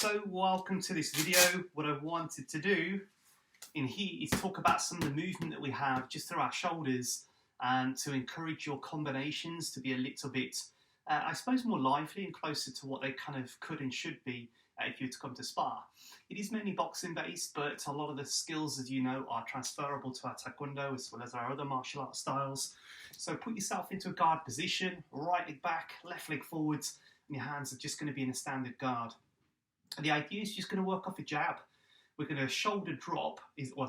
So welcome to this video. What I wanted to do in here is talk about some of the movement that we have just through our shoulders and to encourage your combinations to be a little bit, I suppose, more lively and closer to what they kind of could and should be if you were to come to spar. It is mainly boxing based, but a lot of the skills, as you know, are transferable to our taekwondo as well as our other martial arts styles. So put yourself into a guard position, right leg back, left leg forwards, and your hands are just going to be in a standard guard. And the idea is just going to work off a jab. We're going to shoulder drop,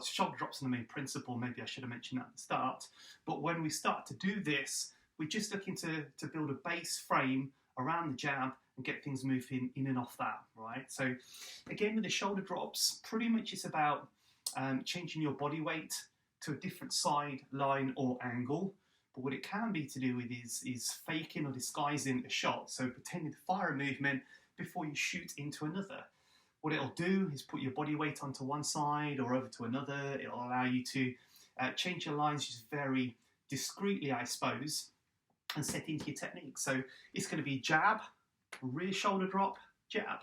shoulder drop's the main principle, maybe I should have mentioned that at the start. But when we start to do this, we're just looking to build a base frame around the jab and get things moving in and off that, right? So again, with the shoulder drops, pretty much it's about changing your body weight to a different side, line or angle. But what it can be to do with is faking or disguising a shot. So pretending to fire a movement before you shoot into another. What it'll do is put your body weight onto one side or over to another. It'll allow you to change your lines just very discreetly, I suppose, and set into your technique. So it's going to be jab, rear shoulder drop, jab.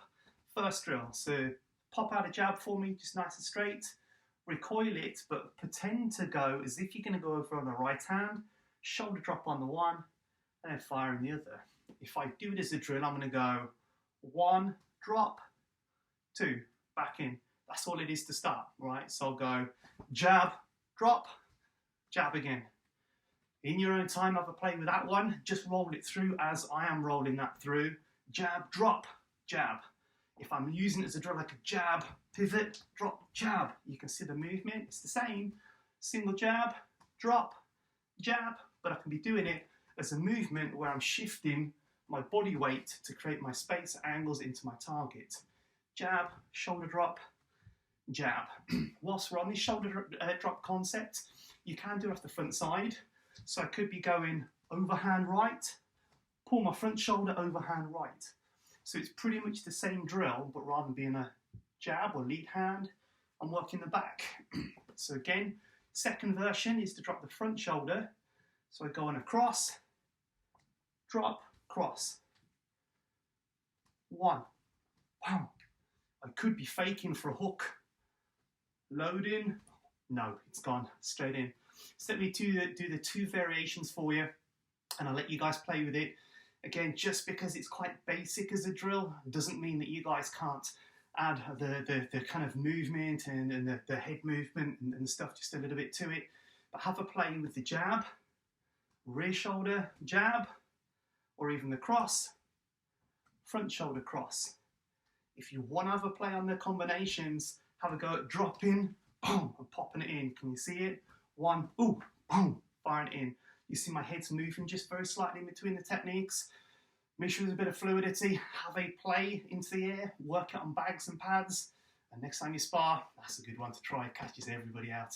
First drill. So pop out a jab for me, just nice and straight. Recoil it, but pretend to go as if you're going to go over on the right hand, shoulder drop on the one, and then fire in the other. If I do it as a drill, I'm going to go 1, drop, 2, back in. That's all it is to start, right? So I'll go jab, drop, jab again. In your own time, have a play with that one. Just roll it through as I am rolling that through. Jab, drop, jab. If I'm using it as a drill like a jab, pivot, drop, jab, you can see the movement. It's the same. Single jab, drop, jab, but I can be doing it as a movement where I'm shifting my body weight to create my space angles into my target. Jab, shoulder drop, jab. Whilst we're on this shoulder drop concept, you can do it off the front side. So I could be going overhand right, pull my front shoulder overhand right. So it's pretty much the same drill, but rather than being a jab or lead hand, I'm working the back. So again, second version is to drop the front shoulder. So I go on a cross, drop, cross. 1, wow. I could be faking for a hook. Loading, no, it's gone straight in. So let me do the two variations for you, and I'll let you guys play with it. Again, just because it's quite basic as a drill doesn't mean that you guys can't add the kind of movement and the head movement and stuff just a little bit to it. But have a play with the jab, rear shoulder jab, or even the cross, front shoulder cross. If you want to have a play on the combinations, have a go at dropping, boom, and popping it in. Can you see it? 1, ooh, boom, firing it in. You see my head's moving just very slightly in between the techniques. Make sure there's a bit of fluidity. Have a play into the air, work it on bags and pads. And next time you spar, that's a good one to try. Catches everybody out.